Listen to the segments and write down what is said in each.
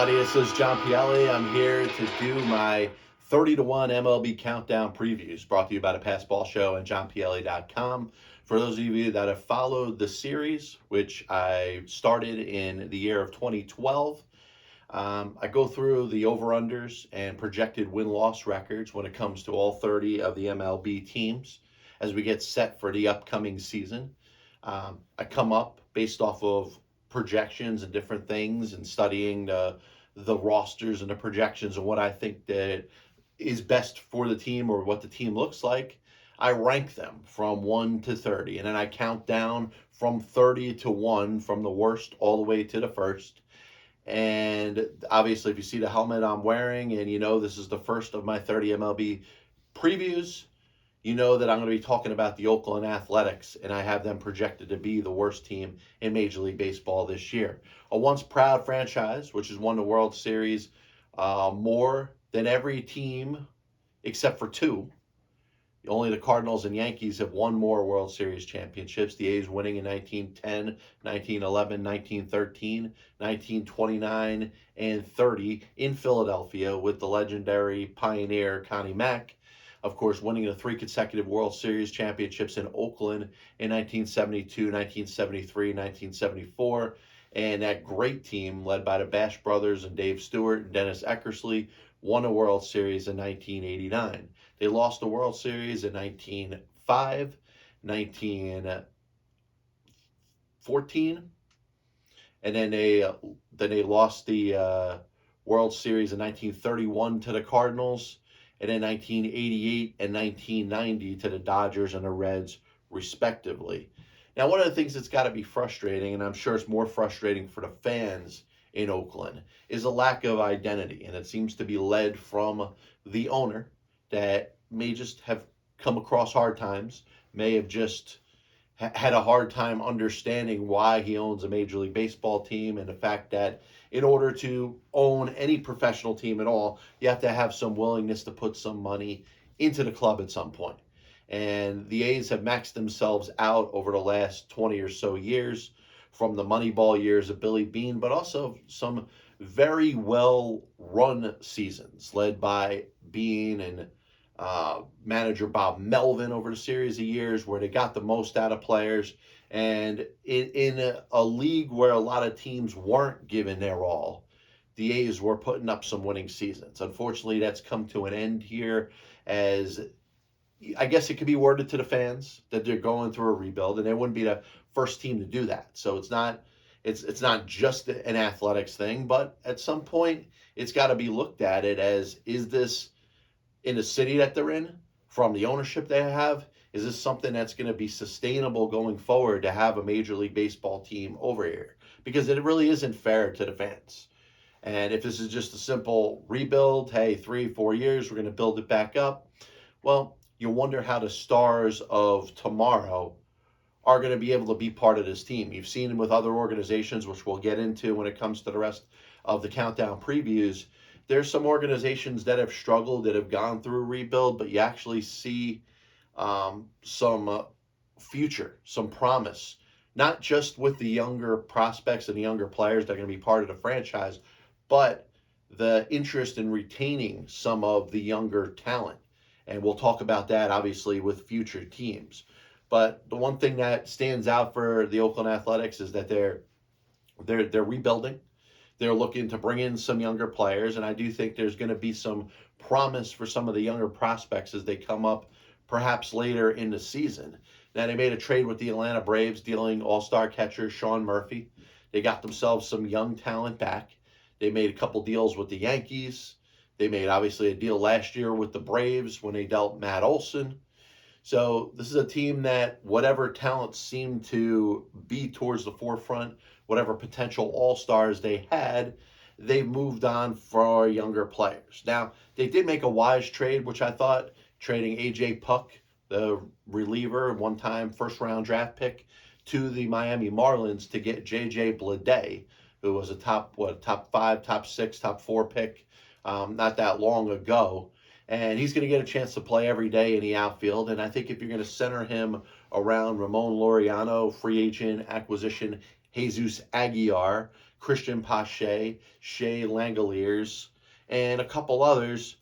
everybody. This is John Pielli. I'm here to do my 30-1 MLB countdown previews brought to you by the Pass Ball Show and johnpielli.com. For those of you that have followed the series, which I started in the year of 2012, I go through the over-unders and projected win-loss records when it comes to all 30 of the MLB teams as we get set for the upcoming season. I come up based off of projections and different things and studying the rosters and the projections and what I think that is best for the team or what the team looks like. I rank them from 1 to 30, and then I count down from 30 to 1, from the worst all the way to the first. And obviously, if you see the helmet I'm wearing and you know this is the first of my 30 MLB previews, you know that I'm going to be talking about the Oakland Athletics, and I have them projected to be the worst team in Major League Baseball this year. A once proud franchise, which has won the World Series more than every team except for two. Only the Cardinals and Yankees have won more World Series championships. The A's winning in 1910, 1911, 1913, 1929, and 30 in Philadelphia with the legendary pioneer Connie Mack. Of course, winning the 3 consecutive World Series championships in Oakland in 1972, 1973, 1974. And that great team led by the Bash brothers and Dave Stewart and Dennis Eckersley won a World Series in 1989. They lost the World Series in 1905, 1914, and then they lost the World Series in 1931 to the Cardinals, and in 1988 and 1990 to the Dodgers and the Reds, respectively. Now, one of the things that's got to be frustrating, and I'm sure it's more frustrating for the fans in Oakland, is a lack of identity, and it seems to be led from the owner that may just have come across hard times, may have just had a hard time understanding why he owns a Major League Baseball team, and the fact that in order to own any professional team at all, you have to have some willingness to put some money into the club at some point. And the A's have maxed themselves out over the last 20 or so years, from the Moneyball years of Billy Beane, but also some very well-run seasons led by Beane and manager Bob Melvin over a series of years, where they got the most out of players. And in a league where a lot of teams weren't given their all, the A's were putting up some winning seasons. Unfortunately, that's come to an end here, as I guess it could be worded to the fans that they're going through a rebuild, and they wouldn't be the first team to do that. So it's not just an athletics thing, but at some point it's got to be looked at it as, is this in the city that they're in, from the ownership they have, is this something that's going to be sustainable going forward to have a Major League Baseball team over here? Because it really isn't fair to the fans. And if this is just a simple rebuild, hey, 3-4 years, we're going to build it back up, well, you wonder how the stars of tomorrow are going to be able to be part of this team. You've seen it with other organizations, which we'll get into when it comes to the rest of the countdown previews. There's some organizations that have struggled, that have gone through a rebuild, but you actually see some future, some promise, not just with the younger prospects and the younger players that are going to be part of the franchise, but the interest in retaining some of the younger talent. And we'll talk about that, obviously, with future teams. But the one thing that stands out for the Oakland Athletics is that they're rebuilding. They're looking to bring in some younger players, and I do think there's going to be some promise for some of the younger prospects as they come up perhaps later in the season. Now, they made a trade with the Atlanta Braves, dealing all-star catcher Sean Murphy. They got themselves some young talent back. They made a couple deals with the Yankees. They made, obviously, a deal last year with the Braves when they dealt Matt Olson. So this is a team that, whatever talents seem to be towards the forefront, whatever potential all-stars they had, they've moved on for younger players. Now, they did make a wise trade, which I thought, trading A.J. Puck, the reliever, one-time first-round draft pick, to the Miami Marlins to get J.J. Bleday, who was a top 5, top 6, top 4 pick not that long ago. And he's going to get a chance to play every day in the outfield. And I think if you're going to center him around Ramon Laureano, free agent acquisition, Jesus Aguilar, Christian Pache, Shea Langoliers, and a couple others,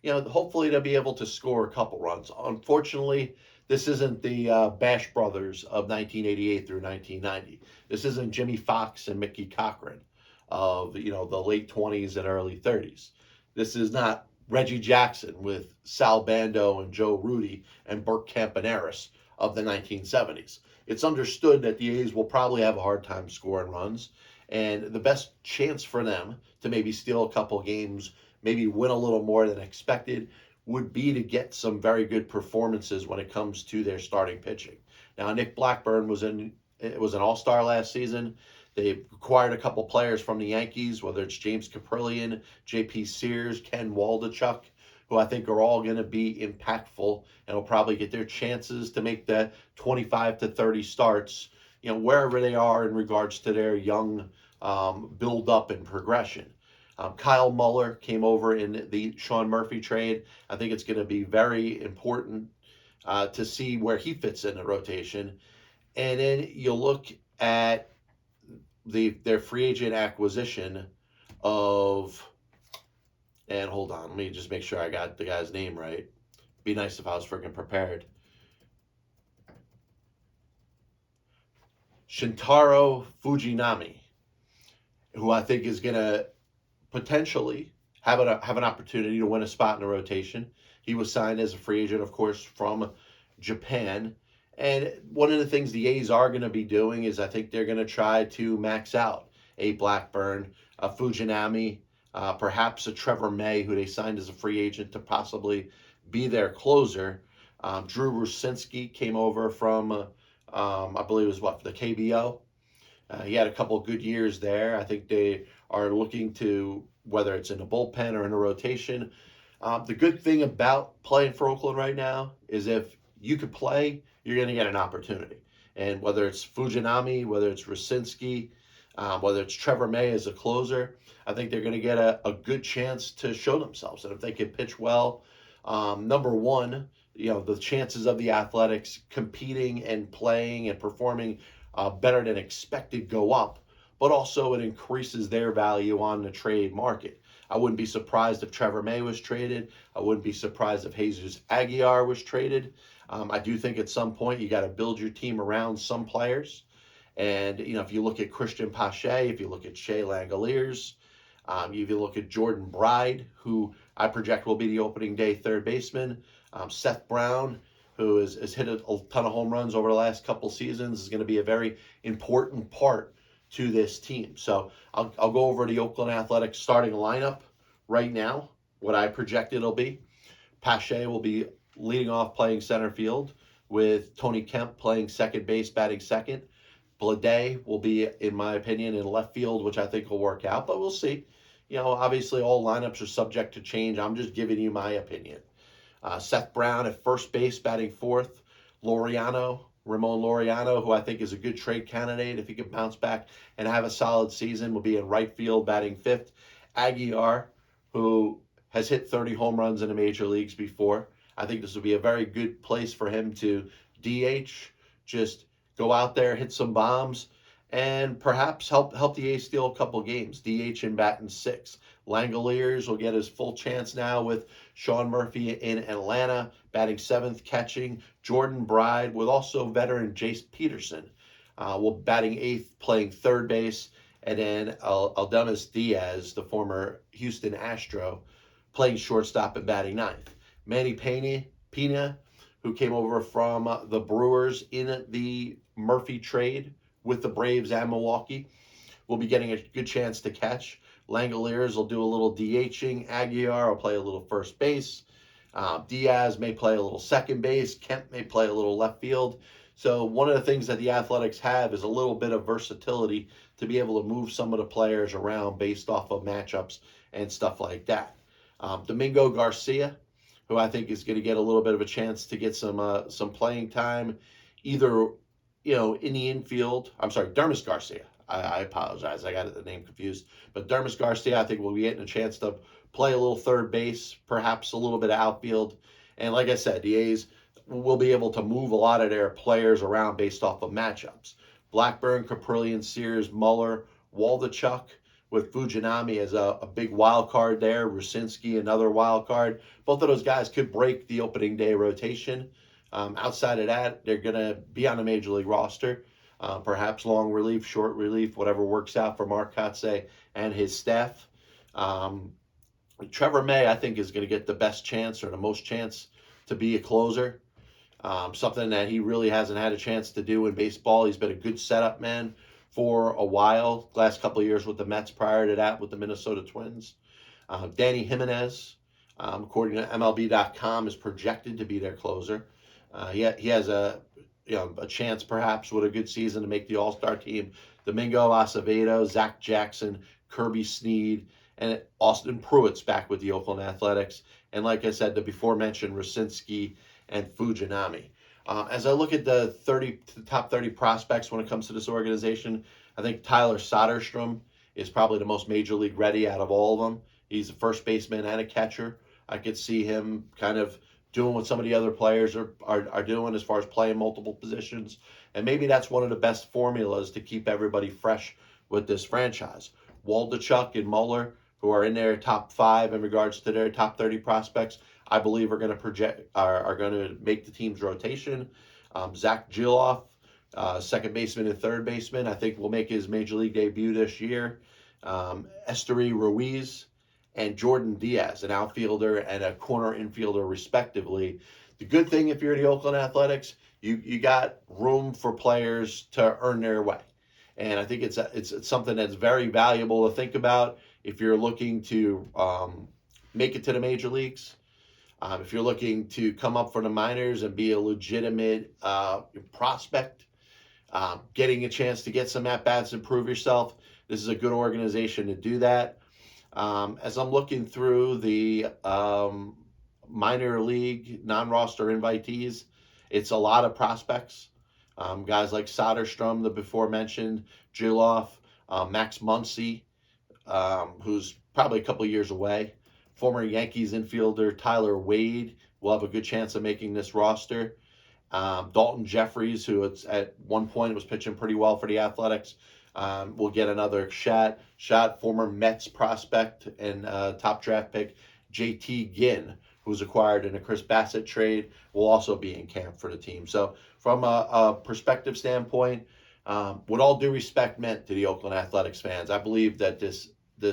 hopefully they'll be able to score a couple runs. Unfortunately, this isn't the Bash Brothers of 1988 through 1990. This isn't Jimmy Fox and Mickey Cochran of the late 20s and early 30s. This is not Reggie Jackson with Sal Bando and Joe Rudy and Burt Campaneris of the 1970s. It's understood that the A's will probably have a hard time scoring runs, and the best chance for them to maybe steal a couple games, maybe win a little more than expected, would be to get some very good performances when it comes to their starting pitching. Now, Nick Blackburn was an all-star last season. They acquired a couple players from the Yankees, whether it's James Caprillion, J.P. Sears, Ken Waldachuk, who I think are all going to be impactful and will probably get their chances to make the 25 to 30 starts, wherever they are in regards to their young build-up and progression. Kyle Muller came over in the Sean Murphy trade. I think it's going to be very important to see where he fits in the rotation. And then you look at their free agent acquisition of, and hold on, let me just make sure I got the guy's name right. Be nice if I was freaking prepared. Shintaro Fujinami, who I think is going to potentially have an opportunity to win a spot in the rotation. He was signed as a free agent, of course, from Japan. And one of the things the A's are going to be doing is I think they're going to try to max out a Blackburn, a Fujinami, perhaps a Trevor May, who they signed as a free agent to possibly be their closer. Drew Rucinski came over from, I believe it was the KBO. He had a couple of good years there. I think they are looking to, whether it's in the bullpen or in a rotation. The good thing about playing for Oakland right now is if you could play, you're going to get an opportunity. And whether it's Fujinami, whether it's Rucinski, whether it's Trevor May as a closer, I think they're going to get a good chance to show themselves. And if they can pitch well, number one, the chances of the Athletics competing and playing and performing better than expected go up, but also it increases their value on the trade market. I wouldn't be surprised if Trevor May was traded. I wouldn't be surprised if Jesus Aguilar was traded. I do think at some point you got to build your team around some players. And, if you look at Christian Pache, if you look at Shea Langoliers, if you look at Jordan Bride, who I project will be the opening day third baseman, Seth Brown, who has hit a ton of home runs over the last couple seasons, is going to be a very important part to this team. So I'll go over the Oakland Athletics starting lineup right now, what I project it'll be. Pache will be leading off playing center field, with Tony Kemp playing second base, batting second. Blade will be, in my opinion, in left field, which I think will work out, but we'll see. Obviously all lineups are subject to change. I'm just giving you my opinion. Seth Brown at first base, batting fourth. Ramon Laureano, who I think is a good trade candidate if he can bounce back and have a solid season, will be in right field, batting fifth. Aguilar, who has hit 30 home runs in the major leagues before. I think this will be a very good place for him to DH, just go out there, hit some bombs, and perhaps help the A's steal a couple games. DH and batting sixth. Langoliers will get his full chance now with Sean Murphy in Atlanta, batting seventh, catching. Jordan Bride, with also veteran Jace Peterson, will batting eighth, playing third base. And then Aldemus Diaz, the former Houston Astro, playing shortstop and batting ninth. Manny Pena, who came over from the Brewers in the Murphy trade with the Braves and Milwaukee, will be getting a good chance to catch. Langoliers will do a little DHing. Aguilar will play a little first base. Diaz may play a little second base. Kemp may play a little left field. So one of the things that the Athletics have is a little bit of versatility to be able to move some of the players around based off of matchups and stuff like that. Domingo Garcia, who I think is going to get a little bit of a chance to get some playing time, either in the infield. I'm sorry, Dermis Garcia. I apologize. I got the name confused. But Dermis Garcia, I think, will be getting a chance to play a little third base, perhaps a little bit of outfield. And like I said, the A's will be able to move a lot of their players around based off of matchups. Blackburn, Caprillion, Sears, Muller, Waldichuk with Fujinami as a big wild card there. Rusinski, another wild card. Both of those guys could break the opening day rotation. Outside of that, they're going to be on a major league roster. Perhaps long relief, short relief, whatever works out for Mark Kotsay and his staff. Trevor May, I think, is going to get the best chance or the most chance to be a closer. Something that he really hasn't had a chance to do in baseball. He's been a good setup man for a while. Last couple of years with the Mets, prior to that with the Minnesota Twins. Danny Jimenez, according to MLB.com, is projected to be their closer. He has a chance perhaps with a good season to make the All-Star team. Domingo Acevedo, Zach Jackson, Kirby Snead, and Austin Pruitt's back with the Oakland Athletics. And like I said, the before-mentioned Rusinski and Fujinami. As I look at the top 30 prospects when it comes to this organization, I think Tyler Soderstrom is probably the most major league ready out of all of them. He's a first baseman and a catcher. I could see him kind of doing what some of the other players are doing as far as playing multiple positions. And maybe that's one of the best formulas to keep everybody fresh with this franchise. Waldichuk and Muller, who are in their top 5 in regards to their top 30 prospects, I believe are going to make the team's rotation. Zach Giloff, second baseman and third baseman, I think will make his major league debut this year. Esteury Ruiz and Jordan Diaz, an outfielder and a corner infielder, respectively. The good thing, if you're the Oakland Athletics, you got room for players to earn their way, and I think it's something that's very valuable to think about if you're looking to make it to the major leagues. If you're looking to come up from the minors and be a legitimate prospect, getting a chance to get some at-bats and prove yourself, this is a good organization to do that. As I'm looking through the minor league non-roster invitees, it's a lot of prospects. Guys like Soderstrom, the before-mentioned, Giloff, Max Muncy, who's probably a couple years away. Former Yankees infielder Tyler Wade will have a good chance of making this roster. Dalton Jeffries, who at one point was pitching pretty well for the Athletics, will get another shot. Former Mets prospect and top draft pick JT Ginn, who was acquired in a Chris Bassett trade, will also be in camp for the team. So from a perspective standpoint, with all due respect meant to the Oakland Athletics fans, I believe that this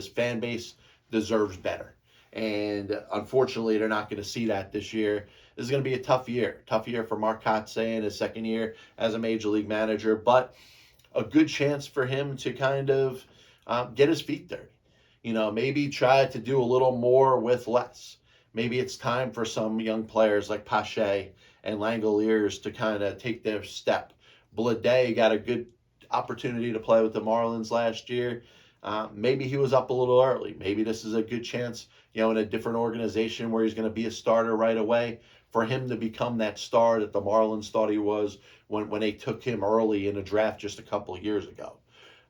fan base deserves better. And unfortunately, they're not going to see that this year. This is going to be a tough year. Tough year for Mark Kotsay in his second year as a major league manager, but a good chance for him to kind of get his feet dirty. Maybe try to do a little more with less. Maybe it's time for some young players like Pache and Langoliers to kind of take their step. Blade got a good opportunity to play with the Marlins last year. Maybe he was up a little early. Maybe this is a good chance, in a different organization where he's going to be a starter right away, for him to become that star that the Marlins thought he was when they took him early in a draft just a couple of years ago.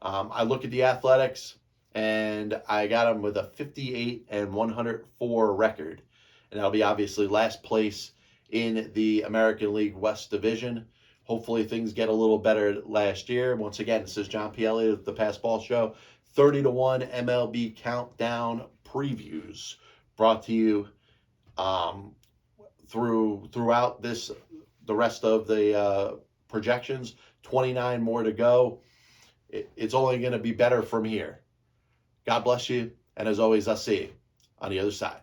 I look at the Athletics, and I got him with a 58-104 record. And that'll be obviously last place in the American League West Division. Hopefully things get a little better last year. Once again, this is John Pielli of the Pass Ball Show. 30-1 MLB Countdown Previews brought to you throughout the rest of the projections. 29 more to go. It's only going to be better from here. God bless you, and as always, I'll see you on the other side.